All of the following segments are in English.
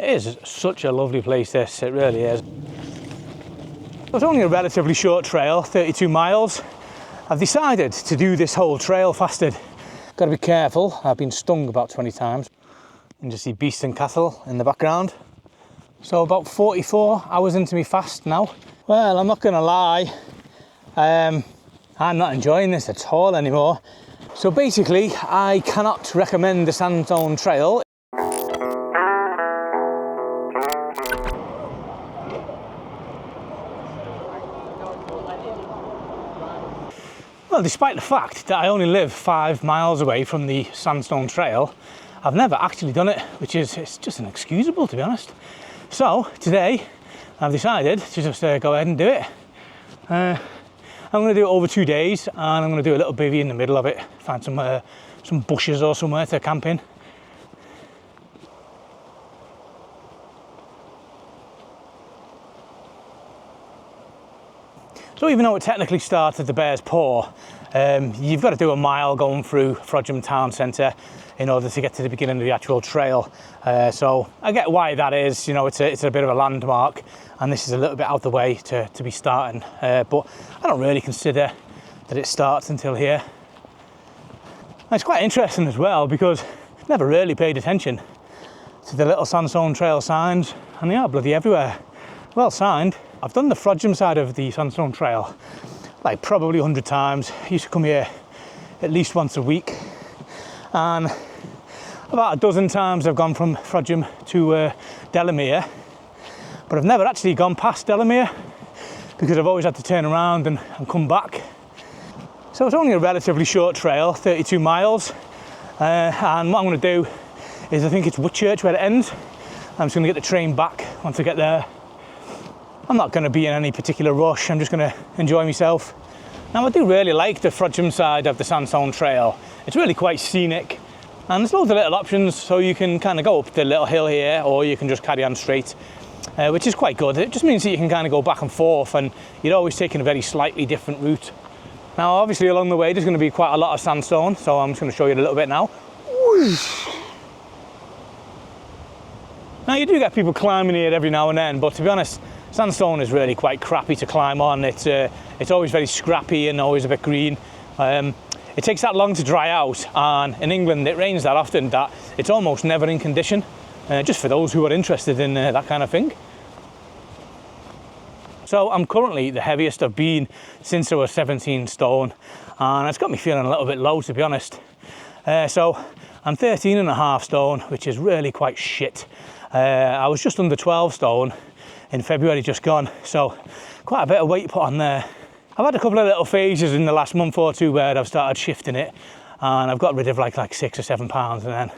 It is such a lovely place, this, it really is. It's only a relatively short trail, 32 miles. I've decided to do this whole trail fasted. Got to be careful, I've been stung about 20 times. You can just see Beeston Castle in the background. So about 44 hours into my fast now. Well, I'm not going to lie, I'm not enjoying this at all anymore. So basically, I cannot recommend the Sandstone Trail. Well, despite the fact that I only live 5 miles away from the Sandstone Trail, I've never actually done it, which is it's just inexcusable, to be honest. So today, I've decided to just go ahead and do it. I'm going to do it over 2 days, and I'm going to do a little bivvy in the middle of it. Find some bushes or somewhere to camp in. So even though it technically starts at the Bear's Paw, you've got to do a mile going through Frodsham town centre in order to get to the beginning of the actual trail. So I get why that is, you know, it's a bit of a landmark, and this is a little bit out the way to be starting. But I don't really consider that it starts until here. And it's quite interesting as well, because I've never really paid attention to the little Sandstone Trail signs, and they are bloody everywhere. Well signed. I've done the Frodsham side of the Sandstone Trail like probably 100 times. I used to come here at least once a week, and about a dozen times I've gone from Frodsham to Delamere, but I've never actually gone past Delamere because I've always had to turn around and come back. So it's only a relatively short trail, 32 miles, and what I'm going to do is, I think it's Whitchurch where it ends. I'm just going to get the train back once I get there. I'm not going to be in any particular rush, I'm just going to enjoy myself. Now, I do really like the Frodsham side of the Sandstone Trail. It's really quite scenic, and there's loads of little options, so you can kind of go up the little hill here, or you can just carry on straight, which is quite good. It just means that you can kind of go back and forth, and you're always taking a very slightly different route. Now, obviously along the way there's going to be quite a lot of sandstone, so I'm just going to show you a little bit now. Now, you do get people climbing here every now and then, but to be honest, sandstone is really quite crappy to climb on. It's always very scrappy and always a bit green. It takes that long to dry out, and in England it rains that often that it's almost never in condition, just for those who are interested in that kind of thing. So I'm currently the heaviest I've been since I was 17 stone, and it's got me feeling a little bit low, to be honest. So I'm 13.5 stone, which is really quite shit. I was just under 12 stone in February just gone, so quite a bit of weight put on there. I've had a couple of little phases in the last month or two where I've started shifting it, and I've got rid of like 6 or 7 pounds, and then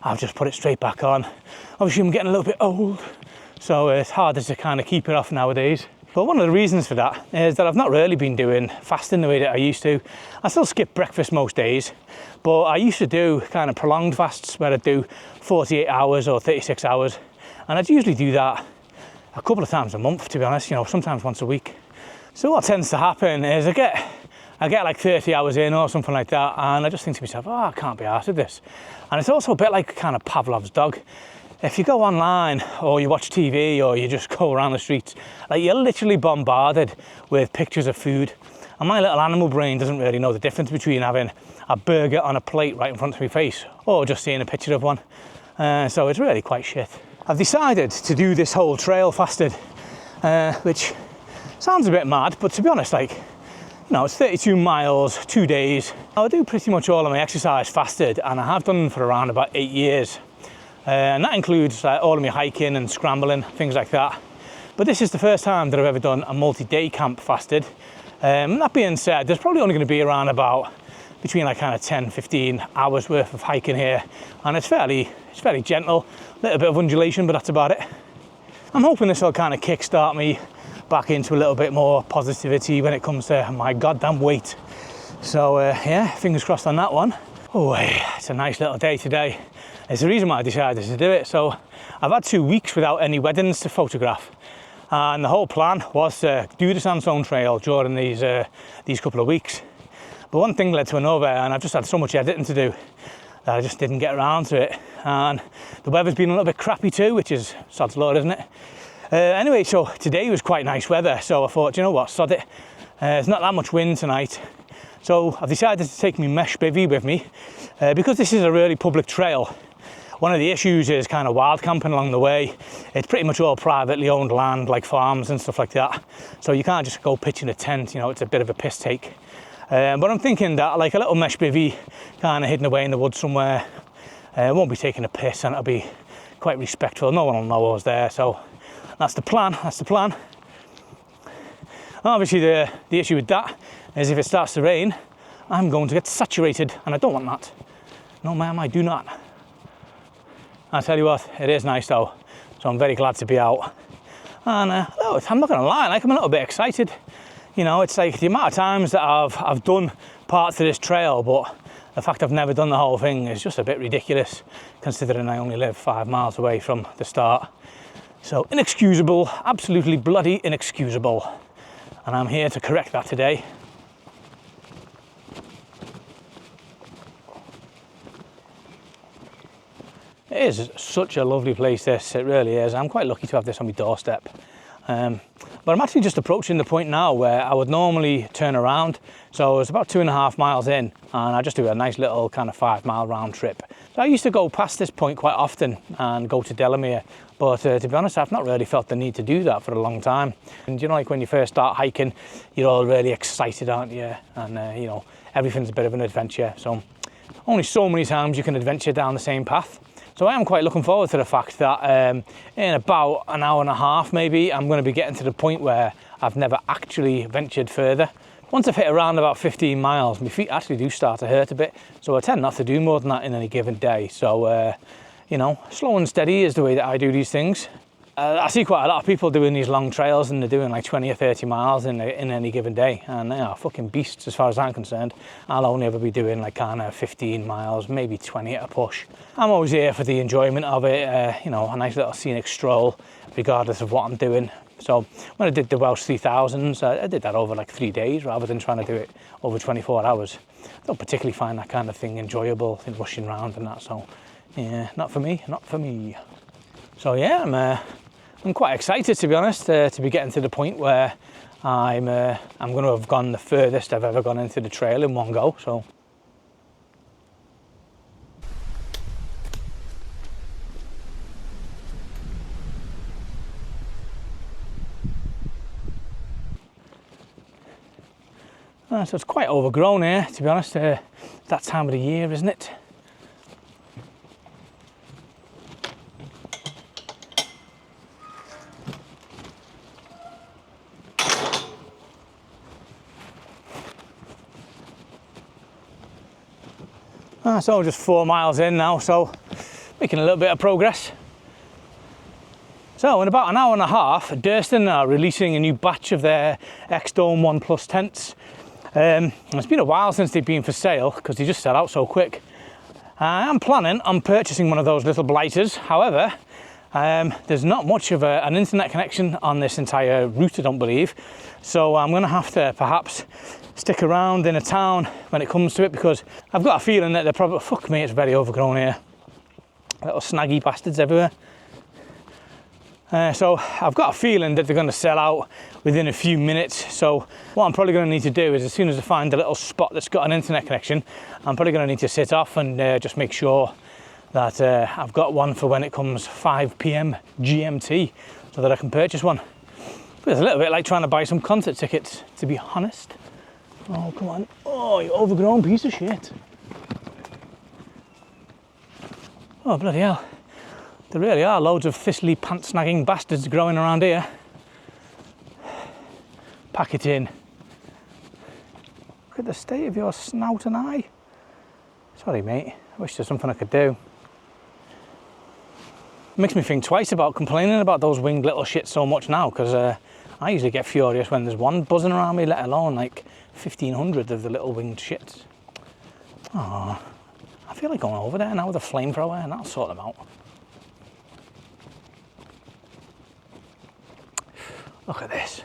I've just put it straight back on. Obviously I'm getting a little bit old, so it's harder to kind of keep it off nowadays. But one of the reasons for that is that I've not really been doing fasting the way that I used to. I still skip breakfast most days, but I used to do kind of prolonged fasts where I'd do 48 hours or 36 hours, and I'd usually do that a couple of times a month, to be honest, you know, sometimes once a week. So what tends to happen is I get like 30 hours in or something like that, and I just think to myself, oh, I can't be arsed with this. And it's also a bit like kind of Pavlov's dog. If you go online or you watch TV or you just go around the streets, like, you're literally bombarded with pictures of food. And my little animal brain doesn't really know the difference between having a burger on a plate right in front of my face or just seeing a picture of one. So it's really quite shit. I've decided to do this whole trail fasted, which sounds a bit mad, but to be honest, like, you know, it's 32 miles, 2 days. I do pretty much all of my exercise fasted, and I have done for around about 8 years. And that includes all of my hiking and scrambling, things like that. But this is the first time that I've ever done a multi-day camp fasted. That being said, there's probably only going to be around about between like kind of 10-15 hours worth of hiking here, and it's fairly gentle, a little bit of undulation, but that's about it. I'm hoping this will kind of kickstart me back into a little bit more positivity when it comes to my goddamn weight. So yeah, fingers crossed on that one. Oh, it's a nice little day today. It's the reason why I decided to do it. So I've had 2 weeks without any weddings to photograph, and the whole plan was to do the Sandstone Trail during these couple of weeks. But one thing led to another, and I've just had so much editing to do that I just didn't get around to it. And the weather's been a little bit crappy too, which is sod's law, isn't it? Anyway, so today was quite nice weather, so I thought, you know what, sod it. There's not that much wind tonight, so I've decided to take my mesh bivvy with me. Because this is a really public trail, one of the issues is kind of wild camping along the way. It's pretty much all privately owned land, like farms and stuff like that. So you can't just go pitch in a tent, you know, it's a bit of a piss take. But I'm thinking that like a little mesh bivvy kind of hidden away in the woods somewhere, won't be taking a piss and it'll be quite respectful. No one will know I was there, so that's the plan, that's the plan. Obviously the issue with that is if it starts to rain, I'm going to get saturated and I don't want that. No ma'am, I do not. I tell you what, it is nice though, so I'm very glad to be out. And I'm not gonna lie, like I'm a little bit excited. You know, it's like the amount of times that I've done parts of this trail, but the fact I've never done the whole thing is just a bit ridiculous, considering I only live 5 miles away from the start. So inexcusable, absolutely bloody inexcusable. And I'm here to correct that today. It is such a lovely place, this, it really is. I'm quite lucky to have this on my doorstep. But I'm actually just approaching the point now where I would normally turn around. So it's about 2.5 miles in and I just do a nice little kind of 5-mile round trip. So I used to go past this point quite often and go to Delamere. But to be honest, I've not really felt the need to do that for a long time. And you know, like when you first start hiking, you're all really excited, aren't you? And you know, everything's a bit of an adventure. So only so many times you can adventure down the same path. So I am quite looking forward to the fact that in about an hour and a half maybe, I'm going to be getting to the point where I've never actually ventured further. Once I've hit around about 15 miles, my feet actually do start to hurt a bit. So I tend not to do more than that in any given day. So, you know, slow and steady is the way that I do these things. I see quite a lot of people doing these long trails and they're doing like 20 or 30 miles in any given day. And they are fucking beasts as far as I'm concerned. I'll only ever be doing like kind of 15 miles, maybe 20 at a push. I'm always here for the enjoyment of it, you know, a nice little scenic stroll, regardless of what I'm doing. So when I did the Welsh 3000s, I did that over like 3 days rather than trying to do it over 24 hours. I don't particularly find that kind of thing enjoyable, in rushing around and that. So yeah, not for me, not for me. So yeah, I'm quite excited, to be honest, to be getting to the point where I'm going to have gone the furthest I've ever gone into the trail in one go. So so it's quite overgrown here, to be honest. That time of the year, isn't it? So just 4 miles in now, so making a little bit of progress. So in about an hour and a half, Durston are releasing a new batch of their X-Dome 1+ tents. It's been a while since they've been for sale because they just sell out so quick. I'm planning on purchasing one of those little blighters. However, there's not much of an internet connection on this entire route, I don't believe. So I'm going to have to perhaps stick around in a town when it comes to it, because I've got a feeling that they're probably, fuck me, it's very overgrown here. Little snaggy bastards everywhere. So I've got a feeling that they're going to sell out within a few minutes. So what I'm probably going to need to do is, as soon as I find a little spot that's got an internet connection, I'm probably going to need to sit off and just make sure that I've got one for when it comes 5 p.m. GMT, so that I can purchase one. But it's a little bit like trying to buy some concert tickets, to be honest. Oh, come on. Oh, you overgrown piece of shit. Oh, bloody hell. There really are loads of thistly pant-snagging bastards growing around here. Pack it in. Look at the state of your snout and eye. Sorry, mate. I wish there's something I could do. It makes me think twice about complaining about those winged little shits so much now, because I usually get furious when there's one buzzing around me, let alone like 1,500 of the little winged shits. Oh, I feel like going over there now with a flamethrower and that'll sort them out. Look at this.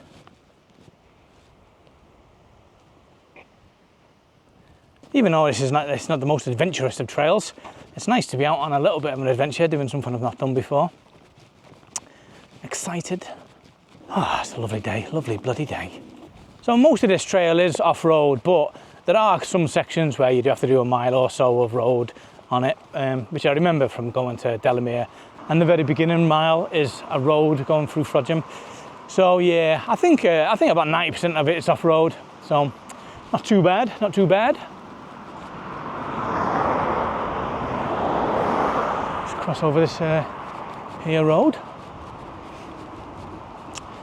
even though it's not the most adventurous of trails, it's nice to be out on a little bit of an adventure, doing something I've not done before. Excited. Ah, it's a lovely day, lovely bloody day. So most of this trail is off-road, but there are some sections where you do have to do a mile or so of road on it, which I remember from going to Delamere. And the very beginning mile is a road going through Frodsham. So yeah, I think about 90% of it is off-road. So not too bad, not too bad. Let's cross over this here road.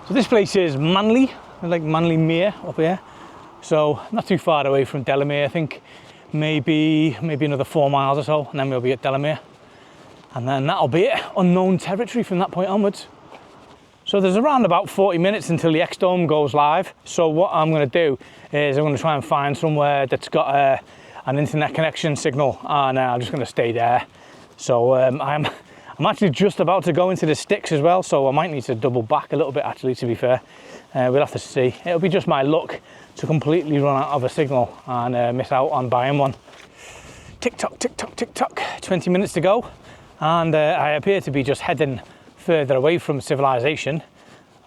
So this place is Manly, like Manly Mere up here. So not too far away from Delamere. I think maybe another 4 miles or so, and then we'll be at Delamere. And then that'll be it, unknown territory from that point onwards. So there's around about 40 minutes until the X-Dome goes live. So what I'm going to do is I'm going to try and find somewhere that's got an internet connection signal, and I'm just going to stay there. So I'm actually just about to go into the sticks as well, so I might need to double back a little bit actually, to be fair. We'll have to see. It'll be just my luck to completely run out of a signal and miss out on buying one. Tick tock, tick tock, tick tock. 20 minutes to go, and I appear to be just heading further away from civilization,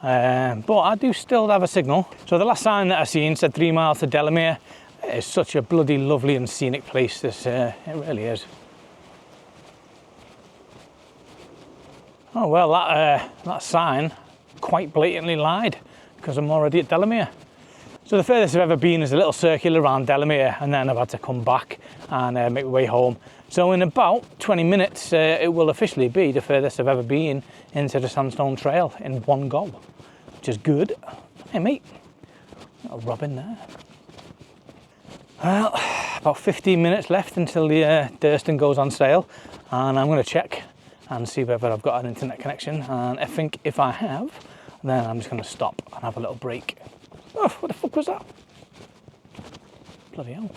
but I do still have a signal. So the last sign that I seen said 3 miles to Delamere. It's such a bloody lovely and scenic place, this it really is. Oh well, that sign quite blatantly lied, because I'm already at Delamere. So the furthest I've ever been is a little circle around Delamere, and then I've had to come back and make my way home. So in about 20 minutes, it will officially be the furthest I've ever been into the Sandstone Trail in one go, which is good. Hey mate, little Robin there. Well, about 15 minutes left until the Durston goes on sale, and I'm going to check and see whether I've got an internet connection. And I think if I have, then I'm just going to stop and have a little break. Oh, what the fuck was that? Bloody hell.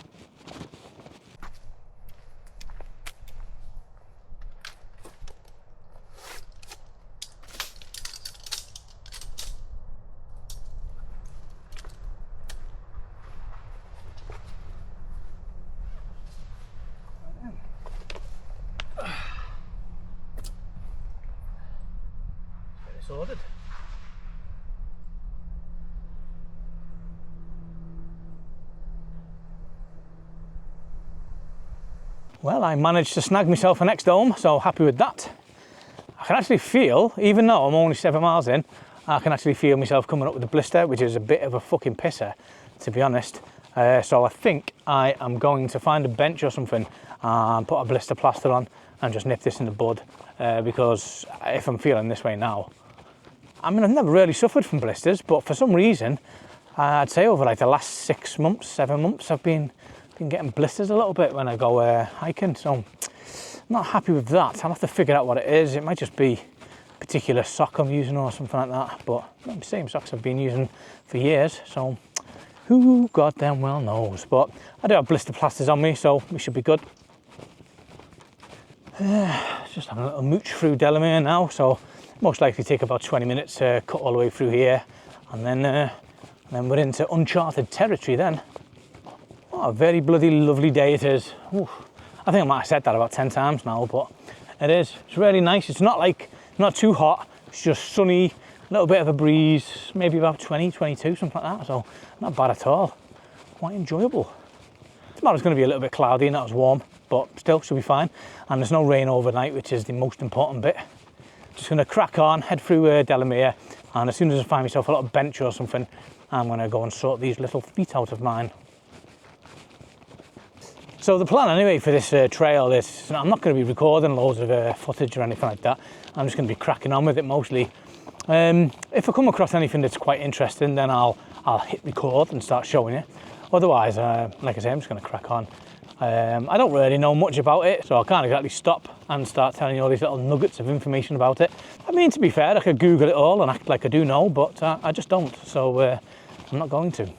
It's sorted. Well, I managed to snag myself an X-Dome, so happy with that. I can actually feel, even though I'm only 7 miles in, I can actually feel myself coming up with a blister, which is a bit of a fucking pisser, to be honest. So I think I am going to find a bench or something and put a blister plaster on and just nip this in the bud, because if I'm feeling this way now, I mean, I've never really suffered from blisters, but for some reason, I'd say over like the last 6 months, 7 months, I've been getting blisters a little bit when I go hiking, so I'm not happy with that. I'll have to figure out what it is. It might just be a particular sock I'm using or something like that, but the same socks I've been using for years, so who goddamn well knows. But I do have blister plasters on me, so we should be good. Just having a little mooch through Delamere now, so most likely take about 20 minutes to cut all the way through here, and then we're into uncharted territory then. What a very bloody lovely day it is. Oof. I think I might have said that about 10 times now, but it is. It's really nice. It's not too hot. It's just sunny, a little bit of a breeze, maybe about 20, 22, something like that. So not bad at all. Quite enjoyable. Tomorrow's going to be a little bit cloudy and not as warm, but still should be fine. And there's no rain overnight, which is the most important bit. Just going to crack on, head through Delamere, and as soon as I find myself a little bench or something, I'm going to go and sort these little feet out of mine. So the plan anyway for this trail is, I'm not going to be recording loads of footage or anything like that. I'm just going to be cracking on with it mostly. If I come across anything that's quite interesting, then I'll hit record and start showing you. Otherwise, like I say, I'm just going to crack on. I don't really know much about it, so I can't exactly stop and start telling you all these little nuggets of information about it. I mean, to be fair, I could Google it all and act like I do know, but I just don't, so I'm not going to.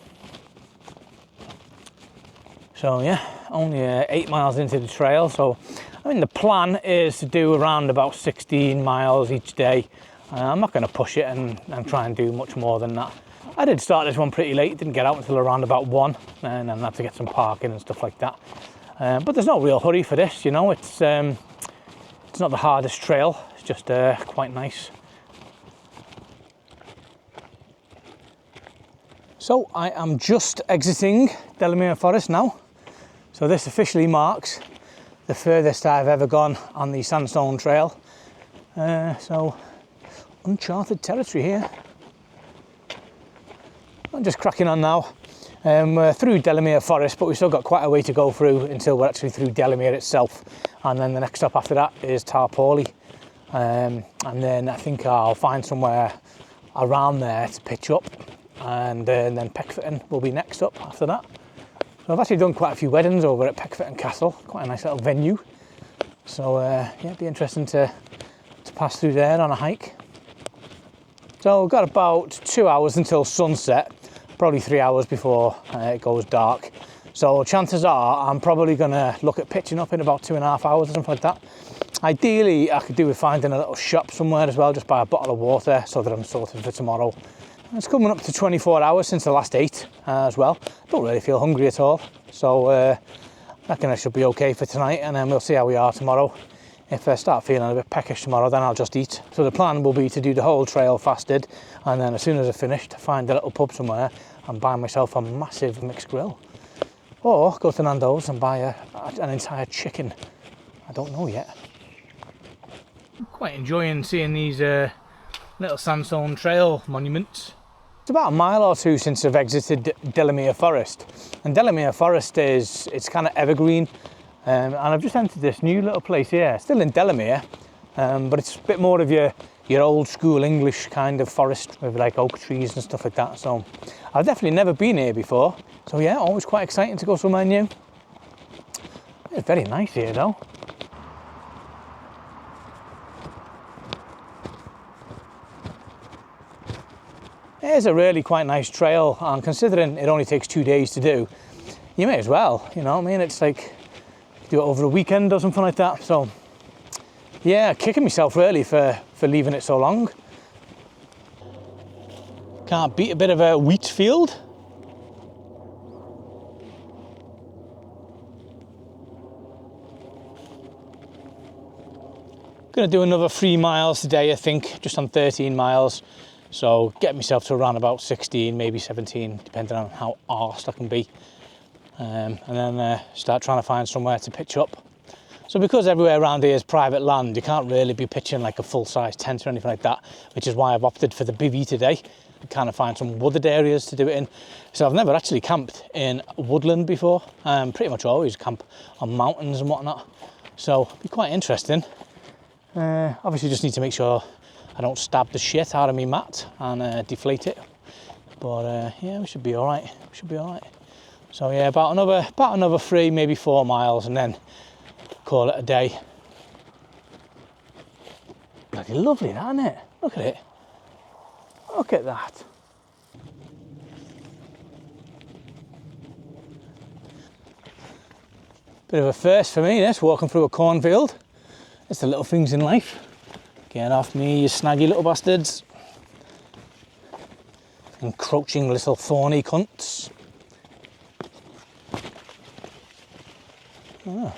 So yeah, only 8 miles into the trail, so I mean the plan is to do around about 16 miles each day. I'm not going to push it and try and do much more than that. I did start this one pretty late, didn't get out until around about 1, and then had to get some parking and stuff like that. But there's no real hurry for this, you know. It's not the hardest trail, it's just quite nice. So I am just exiting Delamere Forest now. So this officially marks the furthest I've ever gone on the Sandstone Trail. So uncharted territory here. I'm just cracking on now. We're through Delamere Forest, but we've still got quite a way to go through until we're actually through Delamere itself. And then the next stop after that is Tarporley. And then I think I'll find somewhere around there to pitch up. And then Peckforton will be next up after that. So I've actually done quite a few weddings over at Peckforton Castle, quite a nice little venue. So yeah, it'd be interesting to pass through there on a hike. So we've got about 2 hours until sunset, probably 3 hours before it goes dark. So chances are I'm probably going to look at pitching up in about 2.5 hours or something like that. Ideally, I could do with finding a little shop somewhere as well, just buy a bottle of water so that I'm sorted for tomorrow. It's coming up to 24 hours since the last 8 as well. Don't really feel hungry at all. So I reckon I should be okay for tonight, and then we'll see how we are tomorrow. If I start feeling a bit peckish tomorrow, then I'll just eat. So the plan will be to do the whole trail fasted, and then as soon as I've finished, find a little pub somewhere and buy myself a massive mixed grill. Or go to Nando's and buy an entire chicken. I don't know yet. I'm quite enjoying seeing these little Sandstone Trail monuments. It's about a mile or two since I've exited Delamere Forest. And Delamere Forest it's kind of evergreen. And I've just entered this new little place here, still in Delamere, but it's a bit more of your old school English kind of forest with like oak trees and stuff like that. So I've definitely never been here before. So yeah, always quite exciting to go somewhere new. It's very nice here though. It is a really quite nice trail, and considering it only takes 2 days to do, you may as well, you know what I mean? It's like, do it over a weekend or something like that. So yeah, kicking myself really for leaving it so long. Can't beat a bit of a wheat field. Gonna do another 3 miles today, I think, just on 13 miles. So get myself to around about 16, maybe 17, depending on how arsed I can be. And then start trying to find somewhere to pitch up. So because everywhere around here is private land, you can't really be pitching like a full-size tent or anything like that, which is why I've opted for the bivvy today. Kind of find some wooded areas to do it in. So I've never actually camped in woodland before. Pretty much always camp on mountains and whatnot. So it'll be quite interesting. Obviously just need to make sure I don't stab the shit out of me mat and deflate it. But yeah, we should be all right. We should be all right. So yeah, about another 3, maybe 4 miles, and then call it a day. Bloody lovely, that, isn't it? Look at it. Look at that. Bit of a first for me, this, walking through a cornfield. It's the little things in life. Get off me, you snaggy little bastards. Encroaching little thorny cunts. Oh.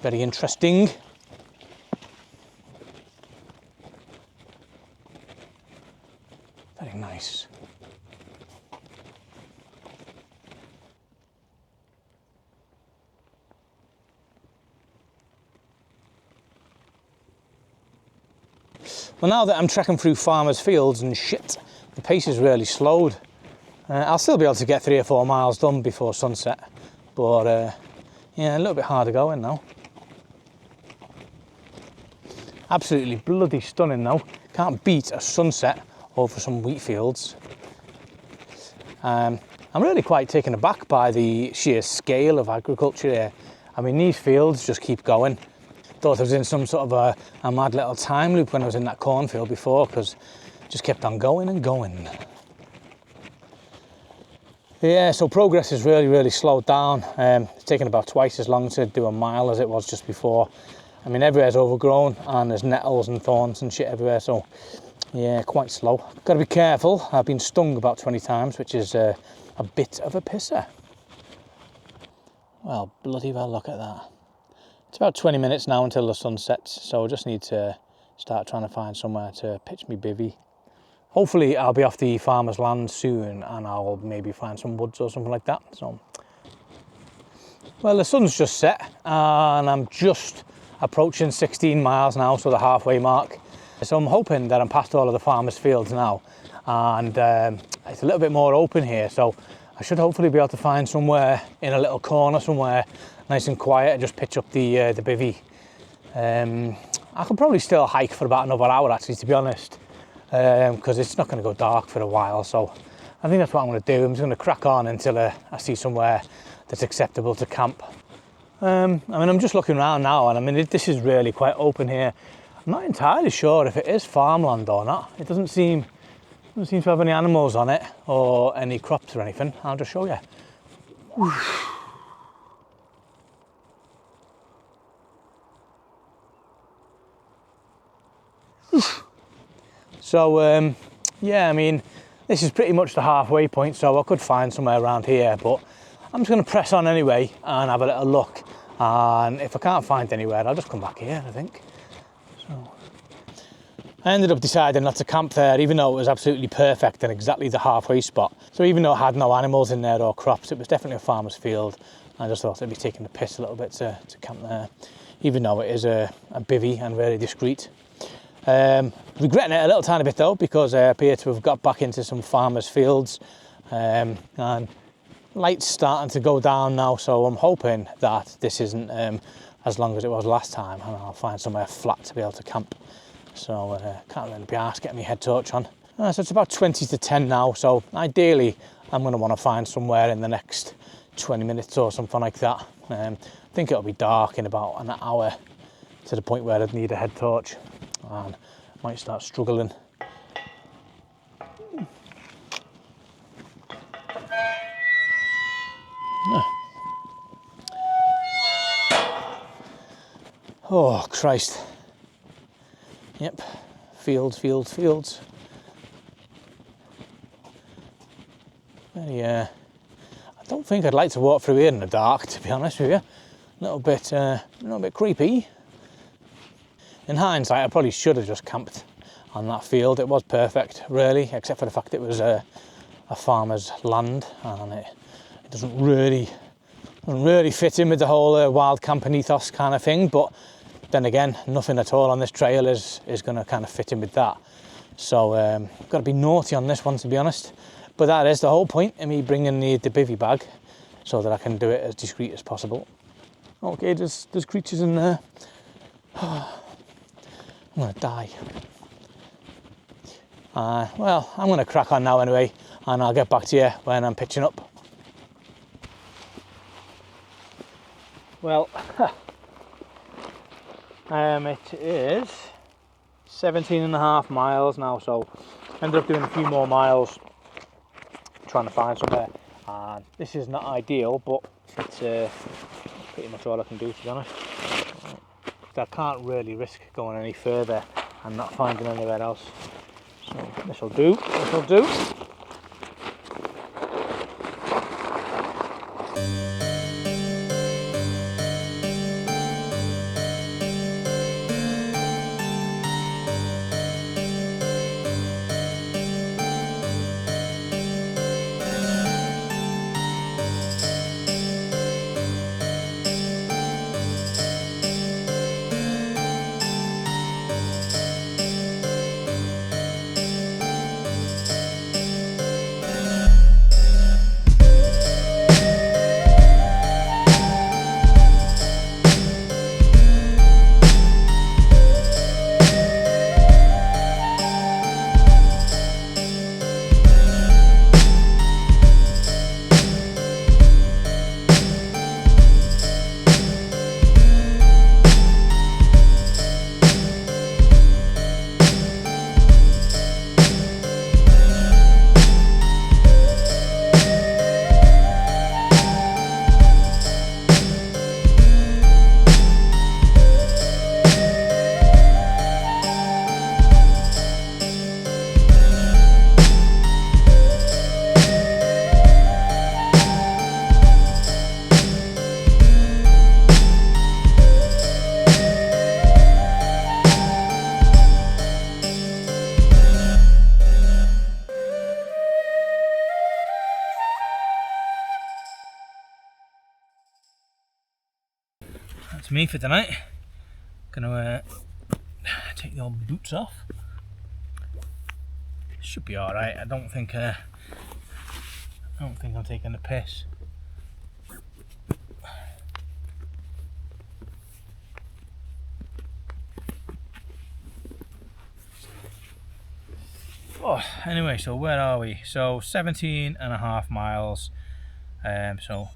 Very interesting. Very nice. Well, now that I'm trekking through farmers' fields and shit, the pace is really slowed. I'll still be able to get 3 or 4 miles done before sunset, but yeah, a little bit harder going now. Absolutely bloody stunning though. Can't beat a sunset over some wheat fields. I'm really quite taken aback by the sheer scale of agriculture here. I mean, these fields just keep going. Thought I was in some sort of a mad little time loop when I was in that cornfield before, because it just kept on going and going. Yeah, so progress is really slowed down. It's taken about twice as long to do a mile as it was just before. I mean, everywhere's overgrown and there's nettles and thorns and shit everywhere, so Yeah, quite slow. Got to be careful. I've been stung about 20 times, which is a bit of a pisser. Well, bloody well, look at that. It's about 20 minutes now until the sun sets, so I just need to start trying to find somewhere to pitch me bivvy. Hopefully I'll be off the farmer's land soon and I'll maybe find some woods or something like that. So, well, the sun's just set and I'm just approaching 16 miles now, so the halfway mark. So I'm hoping that I'm past all of the farmer's fields now, and it's a little bit more open here, so I should hopefully be able to find somewhere in a little corner somewhere nice and quiet and just pitch up the bivvy. I could probably still hike for about another hour actually, to be honest, because it's not going to go dark for a while, so I think that's what I'm going to do. I'm just going to crack on until I see somewhere that's acceptable to camp. I mean, I'm just looking around now, and I mean, this is really quite open here. I'm not entirely sure if it is farmland or not. It doesn't seem to have any animals on it or any crops or anything. I'll just show you. So, yeah, I mean, this is pretty much the halfway point, so I could find somewhere around here, but I'm just going to press on anyway and have a little look. And if I can't find anywhere, I'll just come back here, I think. So, I ended up deciding not to camp there, even though it was absolutely perfect and exactly the halfway spot. So even though it had no animals in there or crops, it was definitely a farmer's field. I just thought it'd be taking the piss a little bit to camp there, even though it is a bivvy and very discreet. Regretting it a little tiny bit though, because I appear to have got back into some farmers' fields, and light's starting to go down now, so I'm hoping that this isn't as long as it was last time, and I'll find somewhere flat to be able to camp. So can't really be arsed getting my head torch on. So it's about 20 to 10 now, so ideally I'm going to want to find somewhere in the next 20 minutes or something like that. I think it'll be dark in about an hour, to the point where I'd need a head torch and might start struggling. Oh Christ. Yep, fields. Very, I don't think I'd like to walk through here in the dark, to be honest with you. A little bit creepy. In hindsight, I probably should have just camped on that field. It was perfect, really, except for the fact it was a farmer's land, and it doesn't really fit in with the whole wild camping ethos kind of thing. But then again, nothing at all on this trail is going to kind of fit in with that. So I've got to be naughty on this one, to be honest. But that is the whole point of me bringing the bivvy bag, so that I can do it as discreet as possible. Okay, there's creatures in there. I'm going to die. Well, I'm going to crack on now anyway, and I'll get back to you when I'm pitching up. Well, it is 17.5 miles now, so I ended up doing a few more miles trying to find somewhere, and this is not ideal, but it's pretty much all I can do, to be honest. I can't really risk going any further and not finding anywhere else, so this'll do. me for tonight. Gonna take the old boots off. Should be all right. I don't think I'm taking the piss. Oh, anyway, so where are we? So 17.5 miles. So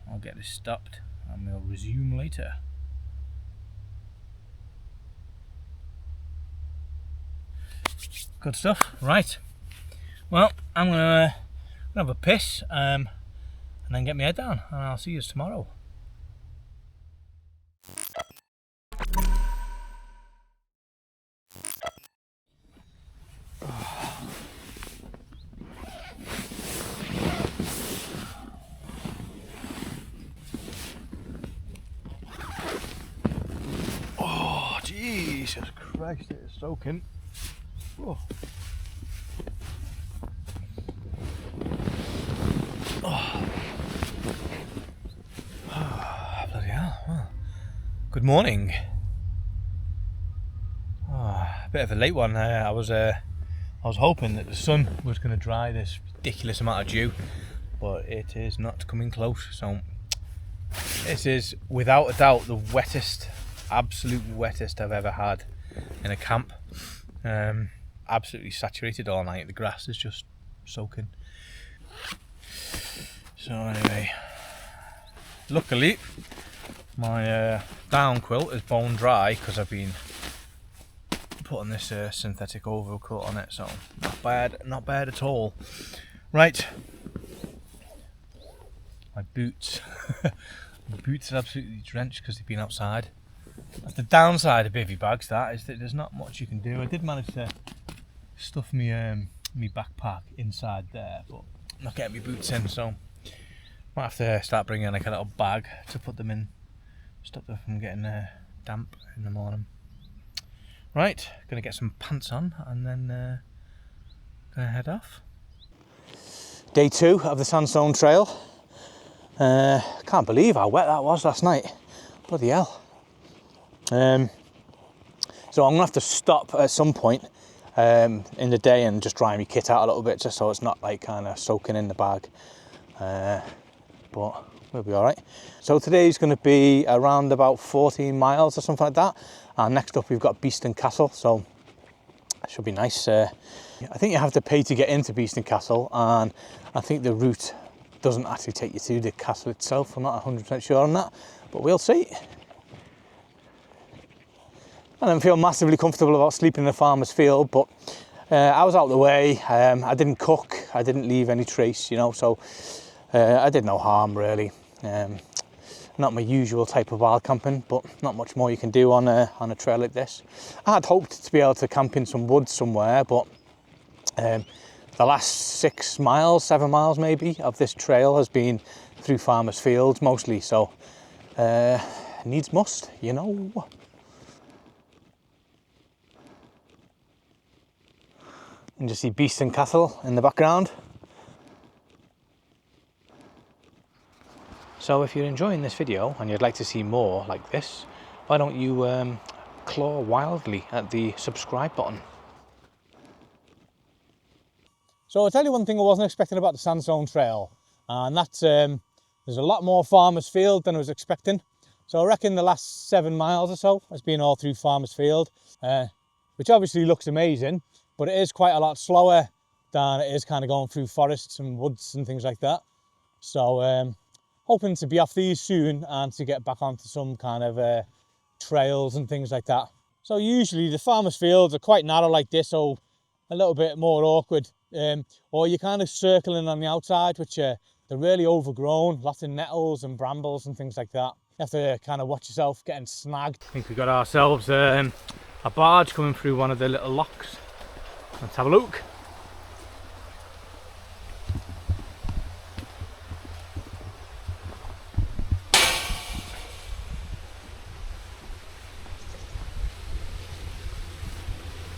I'll get this stopped and we'll resume later. Good stuff. Right. Well, I'm gonna have a piss and then get my head down, and I'll see you tomorrow. Oh, Jesus Christ, it is soaking. Oh. Oh. Oh, bloody hell. Well, good morning. Oh, a bit of a late one. I was hoping that the sun was going to dry this ridiculous amount of dew, but it is not coming close. So this is without a doubt the wettest, absolute wettest I've ever had in a camp. Absolutely saturated all night. The grass is just soaking. So anyway, luckily my down quilt is bone dry because I've been putting this synthetic overcoat on it, so not bad at all. Right, my boots. My boots are absolutely drenched because they've been outside. That's the downside of bivvy bags, that is that there's not much you can do. I did manage to stuff me backpack inside there, but I'm not getting my boots in, so might have to start bringing like a little bag to put them in, stop them from getting damp in the morning. Right, gonna get some pants on and then gonna head off. Day 2 of the Sandstone Trail. Can't believe how wet that was last night. Bloody hell. So I'm gonna have to stop at some point in the day and just dry my kit out a little bit, just so it's not like kind of soaking in the bag. But we'll be all right. So today's going to be around about 14 miles or something like that. And next up we've got Beeston Castle, so that should be nice. I think you have to pay to get into Beeston Castle, and I think the route doesn't actually take you to the castle itself. I'm not 100% sure on that, but we'll see. I don't feel massively comfortable about sleeping in the farmer's field, but I was out of the way. I didn't cook, I didn't leave any trace, you know, so I did no harm really. Not my usual type of wild camping, but not much more you can do on a trail like this. I had hoped to be able to camp in some woods somewhere, but the last 6 miles, 7 miles maybe, of this trail has been through farmers' fields mostly, so needs must, you know. And just see Beeston Castle in the background. So if you're enjoying this video and you'd like to see more like this, why don't you claw wildly at the subscribe button. So I'll tell you one thing I wasn't expecting about the Sandstone Trail, and that's there's a lot more farmers' field than I was expecting. So I reckon the last 7 miles or so has been all through farmers' field, which obviously looks amazing, but it is quite a lot slower than it is kind of going through forests and woods and things like that. So hoping to be off these soon and to get back onto some kind of trails and things like that. So usually the farmers' fields are quite narrow like this, so a little bit more awkward, or you're kind of circling on the outside, which they're really overgrown, lots of nettles and brambles and things like that. You have to kind of watch yourself getting snagged. I think we got ourselves a barge coming through one of the little locks. Let's have a look.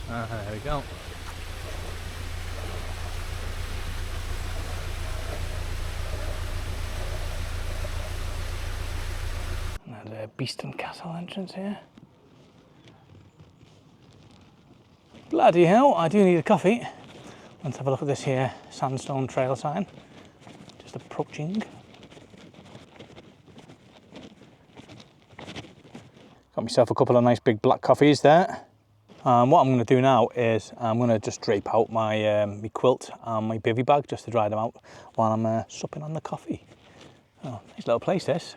There we go. And Beeston Castle entrance here. Bloody hell, I do need a coffee. Let's have a look at this here Sandstone Trail sign. Just approaching. Got myself a couple of nice big black coffees there. What I'm going to do now is I'm going to just drape out my, my quilt and my bivvy bag just to dry them out while I'm supping on the coffee. Oh, nice little place this.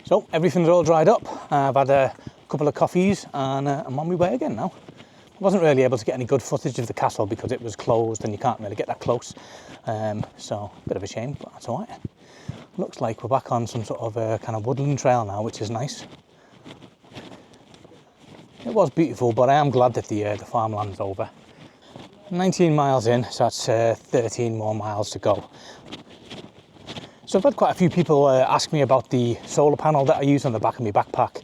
So everything's all dried up. I've had a couple of coffees and I'm on my way again now. I wasn't really able to get any good footage of the castle because it was closed and you can't really get that close. So a bit of a shame, but that's all right. Looks like we're back on some sort of kind of woodland trail now, which is nice. It was beautiful, but I am glad that the farmland's over. 19 miles in, so that's 13 more miles to go. So I've had quite a few people ask me about the solar panel that I use on the back of my backpack.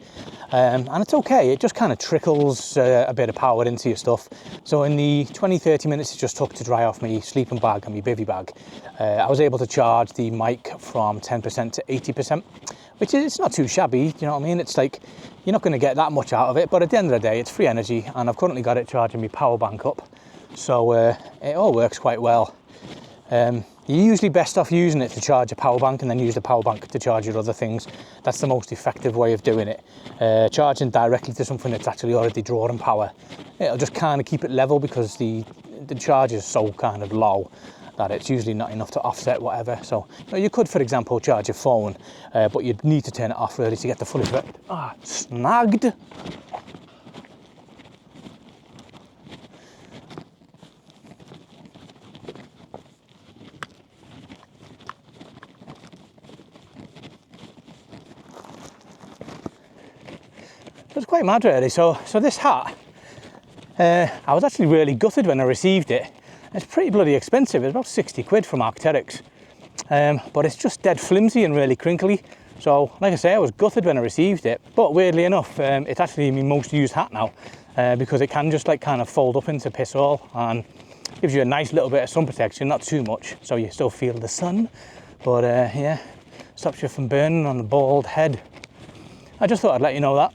And it's okay, it just kind of trickles a bit of power into your stuff. So in the 20-30 minutes it just took to dry off my sleeping bag and my bivvy bag, I was able to charge the mic from 10% to 80%, which is, it's not too shabby, you know what I mean? It's like, you're not going to get that much out of it, but at the end of the day, it's free energy, and I've currently got it charging my power bank up. So it all works quite well. You're usually best off using it to charge a power bank and then use the power bank to charge your other things. That's the most effective way of doing it. Charging directly to something that's actually already drawing power, it'll just kind of keep it level because the charge is so kind of low that it's usually not enough to offset whatever. So you could, for example, charge your phone, but you'd need to turn it off really to get the full effect. Ah, snagged. It was quite mad really. So this hat, I was actually really gutted when I received it. It's pretty bloody expensive. It's about 60 quid from Arc'teryx, but it's just dead flimsy and really crinkly. So like I say, I was gutted when I received it, but weirdly enough, it's actually my most used hat now, because it can just like kind of fold up into piss all and gives you a nice little bit of sun protection, not too much, so you still feel the sun, but yeah, stops you from burning on the bald head. I just thought I'd let you know that.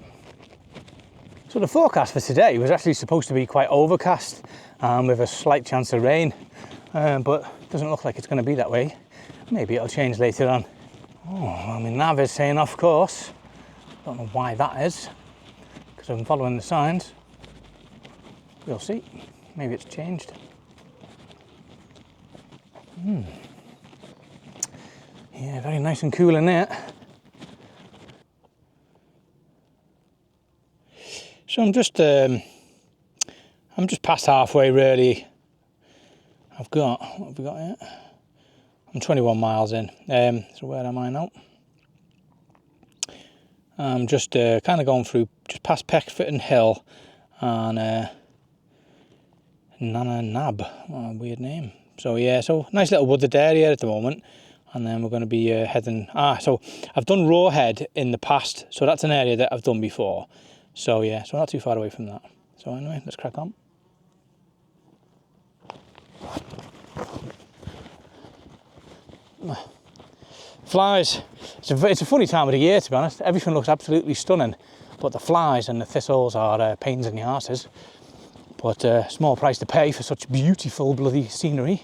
So the forecast for today was actually supposed to be quite overcast with a slight chance of rain, but it doesn't look like it's going to be that way. Maybe it'll change later on. Oh, well, my nav is saying off course. Don't know why that is, because I'm following the signs. We'll see. Maybe it's changed. Yeah, very nice and cool in there. So I'm just past halfway really. I've got, what have we got here? I'm 21 miles in. So where am I now? I'm just kind of going through, just past Peckfitton Hill and Nana Nab, what a weird name. So yeah, so nice little wooded area at the moment. And then we're going to be heading, so I've done Rawhead in the past. So that's an area that I've done before. So yeah, so not too far away from that. So anyway, let's crack on. Flies. It's a funny time of the year, to be honest. Everything looks absolutely stunning, but the flies and the thistles are pains in the arses. But small price to pay for such beautiful bloody scenery.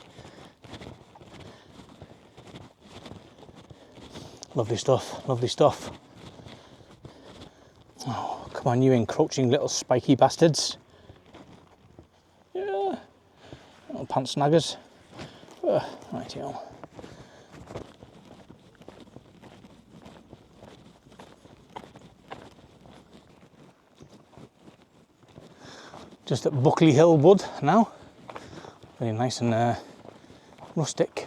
Lovely stuff, lovely stuff. Oh, come on, you encroaching little spiky bastards. Yeah, little pant snaggers. Right, yo. Just at Buckley Hill Wood now. Very nice and rustic.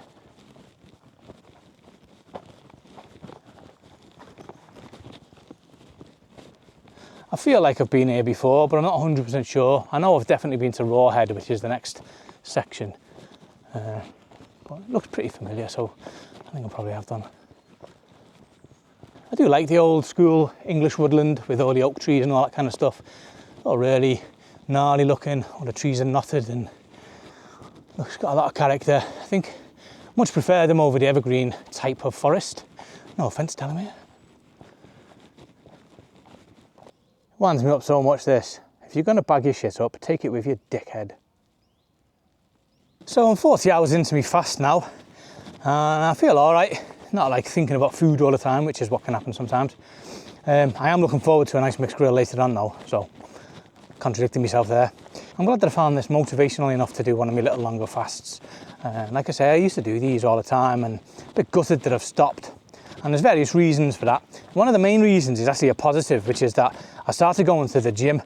I feel like I've been here before, but I'm not 100% sure. I know I've definitely been to Rawhead, which is the next section. But it looks pretty familiar, so I think I probably have done. I do like the old school English woodland with all the oak trees and all that kind of stuff. All really gnarly looking, all the trees are knotted and it's got a lot of character. I think I much prefer them over the evergreen type of forest. No offence, telling me. Winds me up so much, this. If you're going to bag your shit up, take it with you, dickhead. So I'm 40 hours into my fast now, and I feel all right. Not like thinking about food all the time, which is what can happen sometimes. I am looking forward to a nice mixed grill later on though, so contradicting myself there. I'm glad that I found this motivational enough to do one of my little longer fasts. Like I say, I used to do these all the time and a bit gutted that I've stopped. And there's various reasons for that. One of the main reasons is actually a positive, which is that I started going to the gym,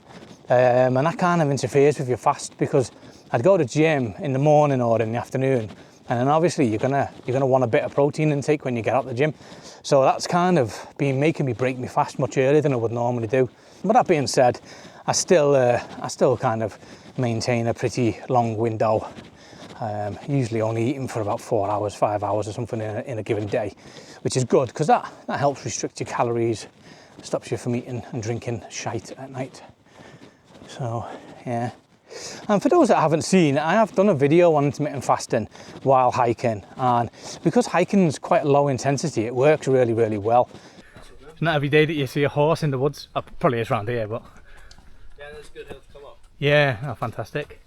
and that kind of interferes with your fast, because I'd go to the gym in the morning or in the afternoon, and then obviously you're gonna want a bit of protein intake when you get out the gym. So that's kind of been making me break my fast much earlier than I would normally do. But that being said, I still kind of maintain a pretty long window. Usually only eating for about 4 hours, 5 hours or something in a given day, which is good because that helps restrict your calories, stops you from eating and drinking shite at night. So yeah. And for those that haven't seen, I have done a video on intermittent fasting while hiking, and because hiking is quite low intensity, it works really, really well. It's not every day that you see a horse in the woods. Probably is around here, but yeah, there's good hills to come up. Yeah, oh, fantastic.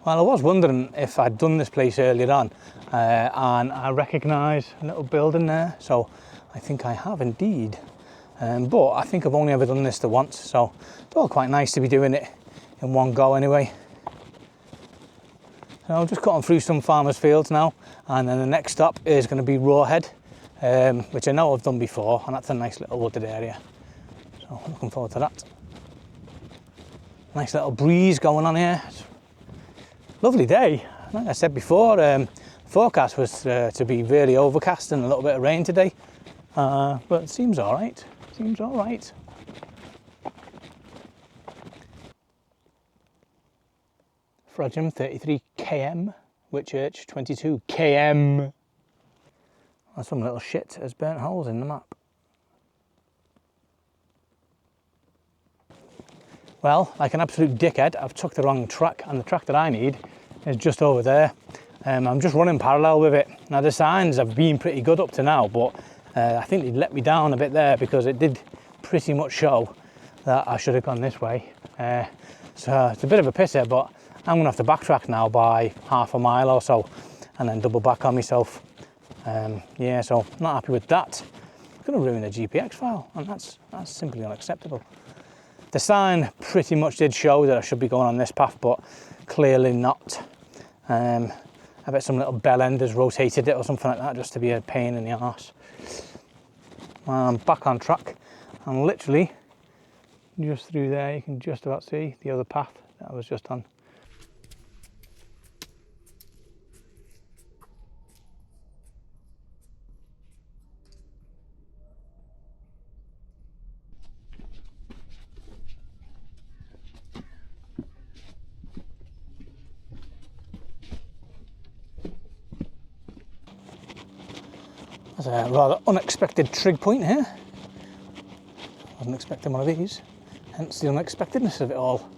Well, I was wondering if I'd done this place earlier on, and I recognise a little building there, so I think I have indeed. But I think I've only ever done this the once, so it's all quite nice to be doing it in one go anyway. So I'm just cutting through some farmers' fields now, and then the next stop is going to be Rawhead, which I know I've done before, and that's a nice little wooded area. So I'm looking forward to that. Nice little breeze going on here. Lovely day. Like I said before, forecast was to be really overcast and a little bit of rain today, but it seems all right. Seems all right. Frodsham 33 km, Whitchurch 22 km. And some little shit has burnt holes in the map. Well, like an absolute dickhead, I've took the wrong track, and the track that I need is just over there. I'm just running parallel with it. Now the signs have been pretty good up to now, but I think they let me down a bit there because it did pretty much show that I should have gone this way. So it's a bit of a pisser, but I'm gonna have to backtrack now by half a mile or so and then double back on myself. Yeah, so not happy with that. It's gonna ruin the GPX file, and that's simply unacceptable. The sign pretty much did show that I should be going on this path, but clearly not. I bet some little bell end has rotated it or something like that just to be a pain in the arse. I'm back on track. I'm literally just through there. You can just about see the other path that I was just on. There's a rather unexpected trig point here. Wasn't expecting one of these, hence the unexpectedness of it all.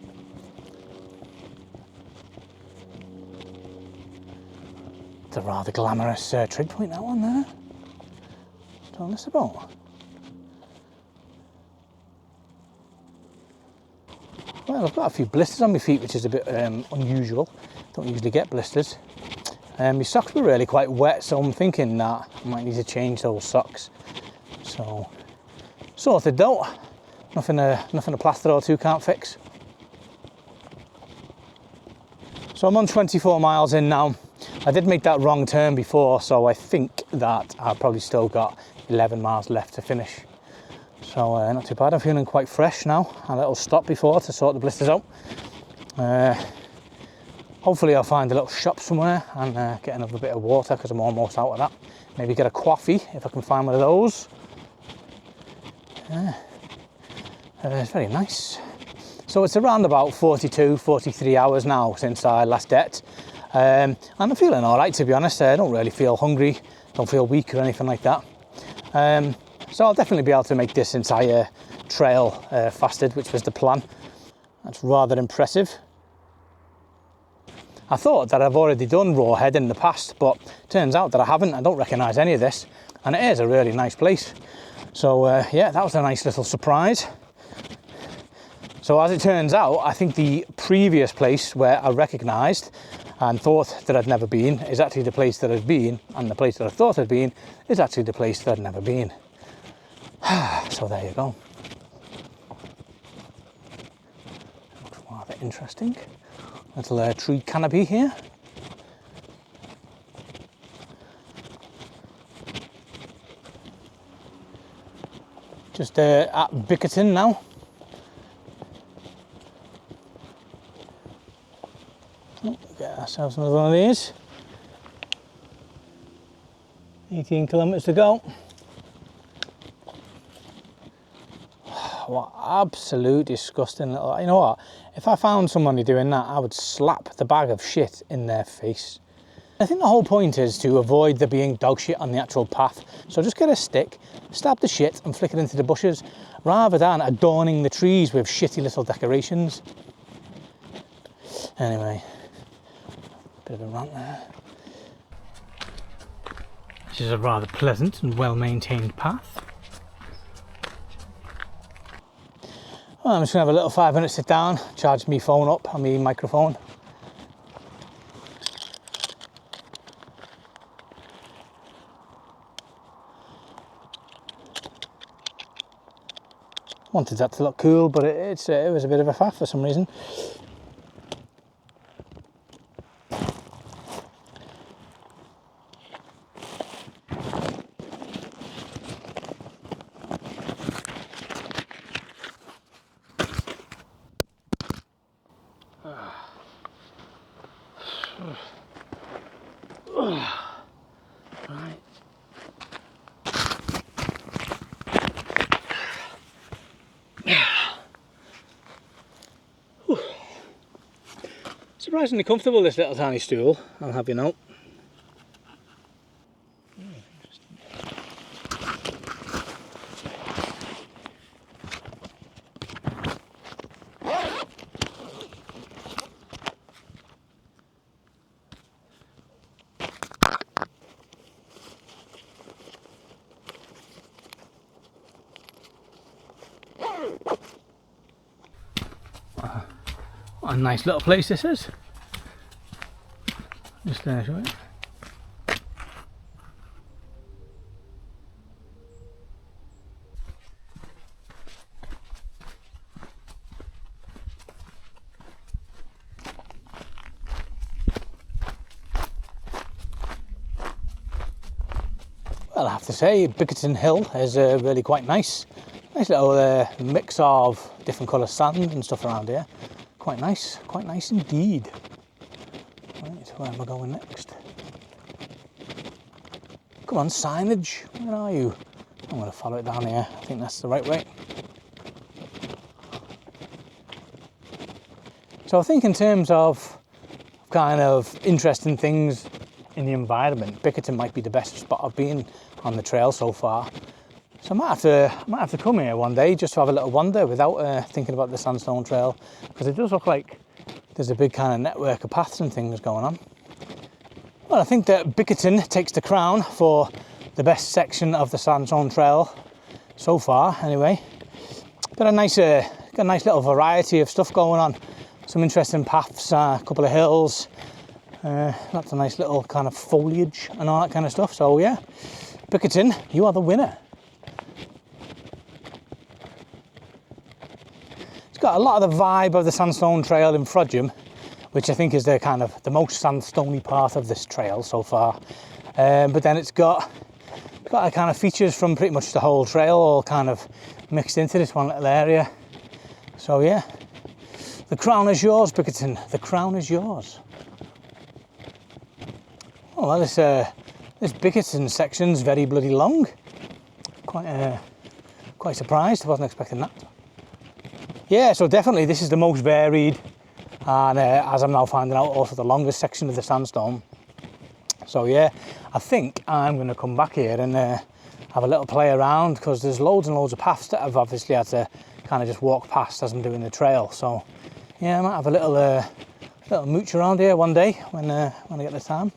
It's a rather glamorous trig point, that one there. What's all this about? Well, I've got a few blisters on my feet, which is a bit unusual. Don't usually get blisters. My socks were really quite wet, so I'm thinking that I might need to change those socks. So, sorted though. Nothing a plaster or two can't fix. So I'm on 24 miles in now. I did make that wrong turn before, so I think that I've probably still got 11 miles left to finish. So not too bad. I'm feeling quite fresh now. A little stop before to sort the blisters out. Hopefully I'll find a little shop somewhere and get another bit of water because I'm almost out of that. Maybe get a coffee if I can find one of those. It's very nice. So it's around about 42, 43 hours now since I last ate. And I'm feeling all right, to be honest. I don't really feel hungry, don't feel weak or anything like that. So I'll definitely be able to make this entire trail fasted, which was the plan. That's rather impressive. I thought that I've already done Rawhead in the past, but turns out that I haven't. I don't recognise any of this, and it is a really nice place. So yeah, that was a nice little surprise. So as it turns out, I think the previous place where I recognised and thought that I'd never been is actually the place that I'd been, and the place that I thought I'd been is actually the place that I'd never been. So there you go. Looks rather interesting. Little tree canopy here. Just at Bickerton now. Oh, get ourselves another one of these. 18 kilometres to go. What absolute disgusting little... You know what? If I found somebody doing that, I would slap the bag of shit in their face. I think the whole point is to avoid there being dog shit on the actual path. So just get a stick, stab the shit and flick it into the bushes, rather than adorning the trees with shitty little decorations. Anyway, bit of a rant there. This is a rather pleasant and well-maintained path. Well, I'm just going to have a little 5 minute sit down, charge my phone up on my microphone. Wanted that to look cool, but it was a bit of a faff for some reason. Right. Surprisingly comfortable, this little tiny stool, I'll have you know. What a nice little place this is. Just there, show it. Well, I have to say, Bickerton Hill is really quite nice. Nice little mix of different colour sand and stuff around here. Quite nice indeed. Right, where am I going next? Come on, signage, where are you? I'm going to follow it down here, I think that's the right way. So I think in terms of kind of interesting things in the environment, Bickerton might be the best spot I've been on the trail so far. So I might have to come here one day just to have a little wander without thinking about the Sandstone Trail, because it does look like there's a big kind of network of paths and things going on. Well, I think that Bickerton takes the crown for the best section of the Sandstone Trail so far. Anyway, got a nice little variety of stuff going on. Some interesting paths, a couple of hills, That's a nice little kind of foliage and all that kind of stuff. So yeah, Bickerton, you are the winner. It's got a lot of the vibe of the Sandstone Trail in Frodsham, which I think is the kind of the most sandstony part of this trail so far. But then it's got a kind of features from pretty much the whole trail all kind of mixed into this one little area. So yeah, the crown is yours, Bickerton. The crown is yours. Oh well, this Bickerton section's very bloody long. Quite surprised. I wasn't expecting that. Yeah, so definitely this is the most varied, and as I'm now finding out, also the longest section of the sandstone. So yeah, I think I'm going to come back here and have a little play around, because there's loads and loads of paths that I've obviously had to kind of just walk past as I'm doing the trail. So yeah, I might have a little mooch around here one day when I get the time.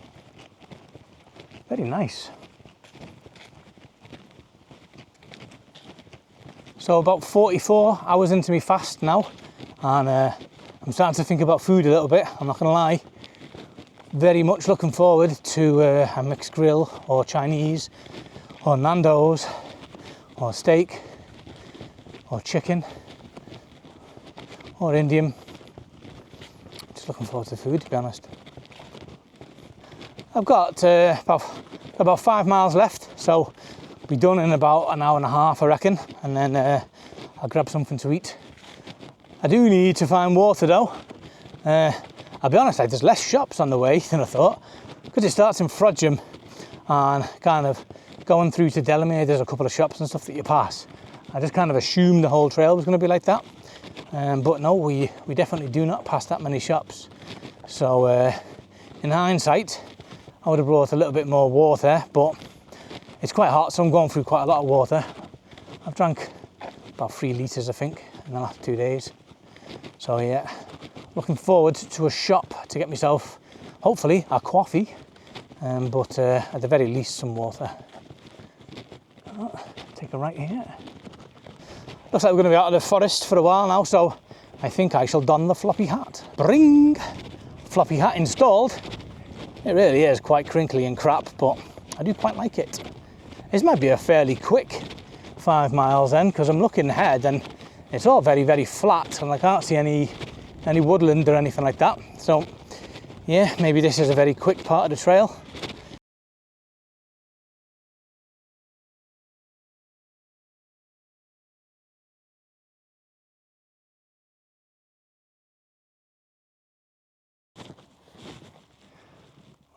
Very nice. So about 44 hours into my fast now, and I'm starting to think about food a little bit, I'm not going to lie. Very much looking forward to a mixed grill, or Chinese, or Nando's, or steak, or chicken, or Indian. Just looking forward to food, to be honest. I've got about 5 miles left, so I'll be done in about an hour and a half, I reckon, and then I'll grab something to eat. I do need to find water though. I'll be honest, there's less shops on the way than I thought, because it starts in Frodsham and kind of going through to Delamere, there's a couple of shops and stuff that you pass. I just kind of assumed the whole trail was going to be like that, but no, we definitely do not pass that many shops. So in hindsight, I would have brought a little bit more water, but it's quite hot, so I'm going through quite a lot of water. I've drank about 3 litres, I think, in the last 2 days. So yeah, looking forward to a shop to get myself, hopefully, a coffee, but at the very least some water. Oh, take a right here. Looks like we're going to be out of the forest for a while now, so I think I shall don the floppy hat. Bring! Floppy hat installed. It really is quite crinkly and crap, but I do quite like it. This might be a fairly quick 5 miles then, because I'm looking ahead and it's all very, very flat, and I can't see any woodland or anything like that. So yeah, maybe this is a very quick part of the trail.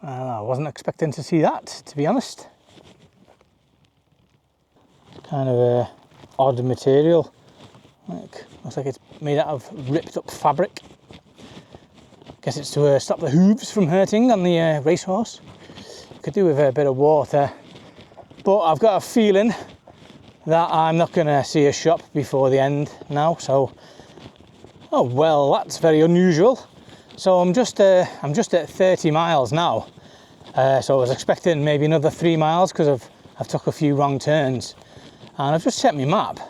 Well, I wasn't expecting to see that, to be honest. Kind of a odd material. Looks like it's made out of ripped up fabric. Guess it's to stop the hooves from hurting on the racehorse. Could do with a bit of water, but I've got a feeling that I'm not going to see a shop before the end now. So, oh well, that's very unusual. So I'm just at 30 miles now. So I was expecting maybe another 3 miles, because I've took a few wrong turns, and I've just checked my map,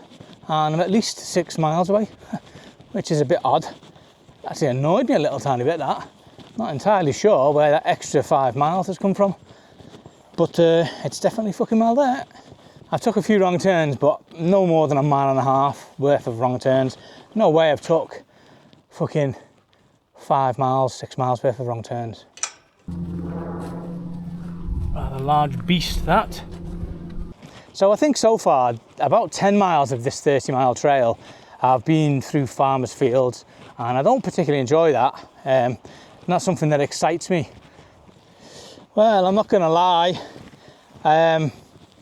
and I'm at least 6 miles away, which is a bit odd. Actually annoyed me a little tiny bit, that. Not entirely sure where that extra 5 miles has come from, but it's definitely fucking well there. I've took a few wrong turns, but no more than a mile and a half worth of wrong turns. No way I've took fucking 5 miles, 6 miles worth of wrong turns. Rather large beast, that. So I think so far, about 10 miles of this 30-mile trail, I've been through farmers' fields, and I don't particularly enjoy that. Not something that excites me. Well, I'm not going to lie, I'm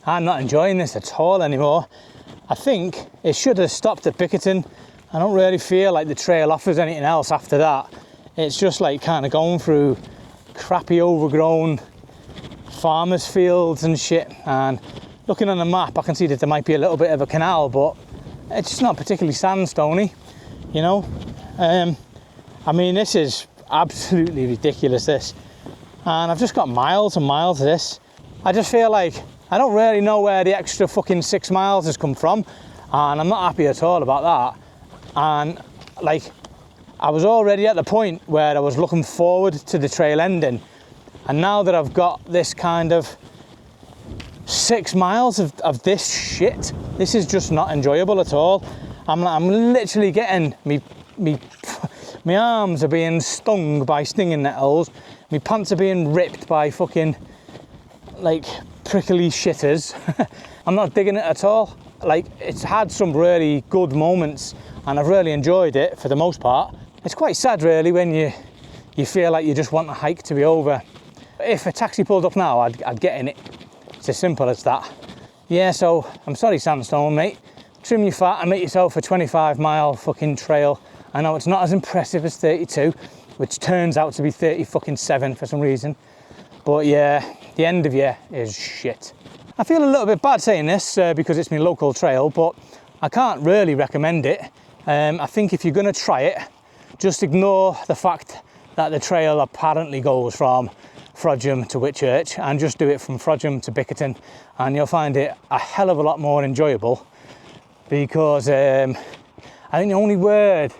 not enjoying this at all anymore. I think it should have stopped at Bickerton. I don't really feel like the trail offers anything else after that. It's just like kind of going through crappy overgrown farmers' fields and shit, and looking on the map I can see that there might be a little bit of a canal, but it's just not particularly sandstony, you know. I mean, this is absolutely ridiculous, this, and I've just got miles and miles of this. I just feel like I don't really know where the extra fucking 6 miles has come from, and I'm not happy at all about that. And like, I was already at the point where I was looking forward to the trail ending, and now that I've got this kind of 6 miles of this shit, this is just not enjoyable at all. I'm literally getting my arms are being stung by stinging nettles, my pants are being ripped by fucking like prickly shitters. I'm not digging it at all. Like, it's had some really good moments and I've really enjoyed it for the most part. It's quite sad really when you feel like you just want the hike to be over. If a taxi pulled up now, I'd get in it. It's as simple as that. Yeah, so I'm sorry Sandstone, mate. Trim your fat and make yourself a 25-mile fucking trail. I know it's not as impressive as 32, which turns out to be 37 for some reason. But yeah, the end of year is shit. I feel a little bit bad saying this because it's my local trail, but I can't really recommend it. I think if you're going to try it, just ignore the fact that the trail apparently goes from Frodsham to Whitchurch, and just do it from Frodsham to Bickerton, and you'll find it a hell of a lot more enjoyable, because I think the only word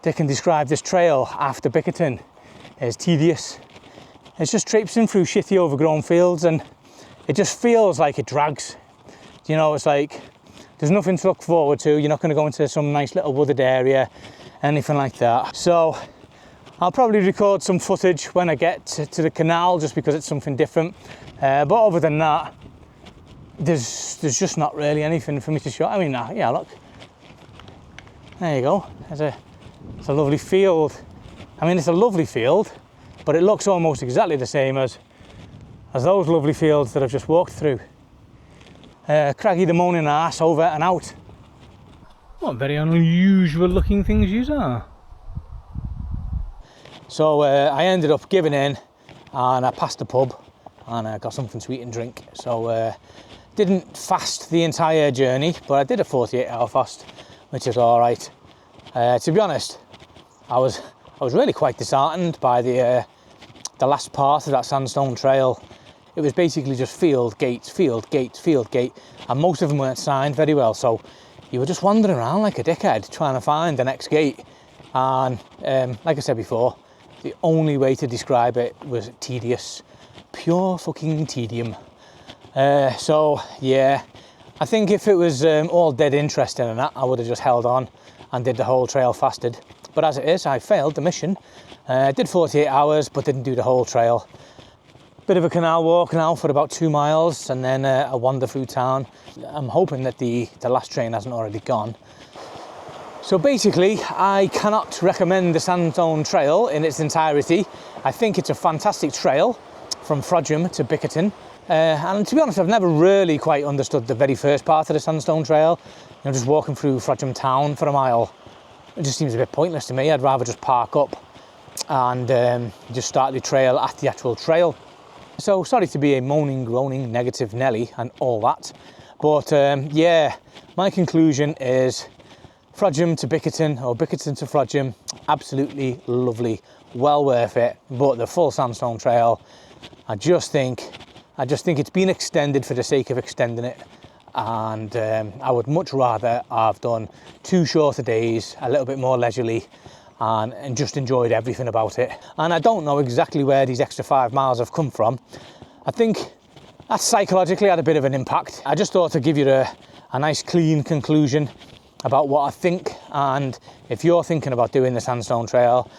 that can describe this trail after Bickerton is tedious. It's just traipsing through shitty overgrown fields and it just feels like it drags. You know, it's like there's nothing to look forward to. You're not going to go into some nice little wooded area, anything like that. So I'll probably record some footage when I get to the canal, just because it's something different. But other than that, there's just not really anything for me to show. I mean, yeah, look. There you go. It's a lovely field. I mean, it's a lovely field, but it looks almost exactly the same as those lovely fields that I've just walked through. Craggy the moaning ass, over and out. What very unusual looking things yous are. So I ended up giving in and I passed the pub and I got something to eat and drink. So didn't fast the entire journey, but I did a 48-hour fast, which is all right. To be honest, I was really quite disheartened by the last part of that Sandstone Trail. It was basically just field gates, field gates, field gate, and most of them weren't signed very well. So you were just wandering around like a dickhead trying to find the next gate. And like I said before, the only way to describe it was tedious, pure fucking tedium. So yeah, I think if it was all dead interesting and that, I would have just held on and did the whole trail fasted. But as it is, I failed the mission. Did 48 hours, but didn't do the whole trail. Bit of a canal walk now for about 2 miles, and then a wander through town. I'm hoping that the last train hasn't already gone. So basically, I cannot recommend the Sandstone Trail in its entirety. I think it's a fantastic trail from Frodsham to Bickerton. And to be honest, I've never really quite understood the very first part of the Sandstone Trail. You know, just walking through Frodsham town for a mile. It just seems a bit pointless to me. I'd rather just park up and just start the trail at the actual trail. So sorry to be a moaning, groaning, negative Nelly and all that. But yeah, my conclusion is Frodsham to Bickerton or Bickerton to Frodsham, absolutely lovely, well worth it. But the full Sandstone Trail, I just think it's been extended for the sake of extending it. And I would much rather have done 2 shorter days, a little bit more leisurely, and just enjoyed everything about it. And I don't know exactly where these extra 5 miles have come from. I think that psychologically had a bit of an impact. I just thought to give you a nice clean conclusion about what I think. And if you're thinking about doing the Sandstone Trail,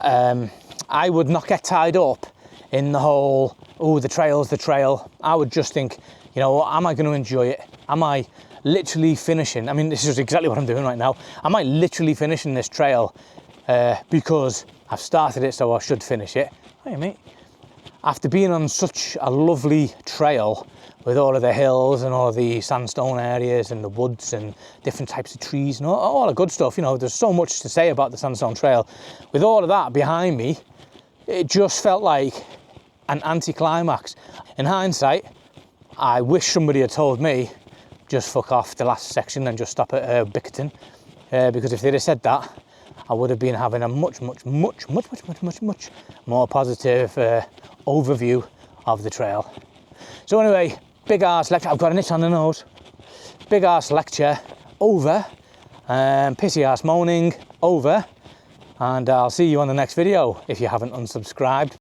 I would not get tied up in the whole, oh, the trail's the trail. I would just think, you know, am I going to enjoy it? Am I literally finishing? I mean, this is exactly what I'm doing right now. Am I literally finishing this trail because I've started it, so I should finish it? Hey, mate. After being on such a lovely trail with all of the hills and all of the sandstone areas and the woods and different types of trees and all the good stuff, you know, there's so much to say about the Sandstone Trail. With all of that behind me, it just felt like an anticlimax. In hindsight, I wish somebody had told me, just fuck off the last section and just stop at Bickerton, because if they'd have said that, I would have been having a much more positive overview of the trail. So anyway, big arse lecture. I've got an itch on the nose. Big arse lecture over, pissy arse moaning over, and I'll see you on the next video if you haven't unsubscribed.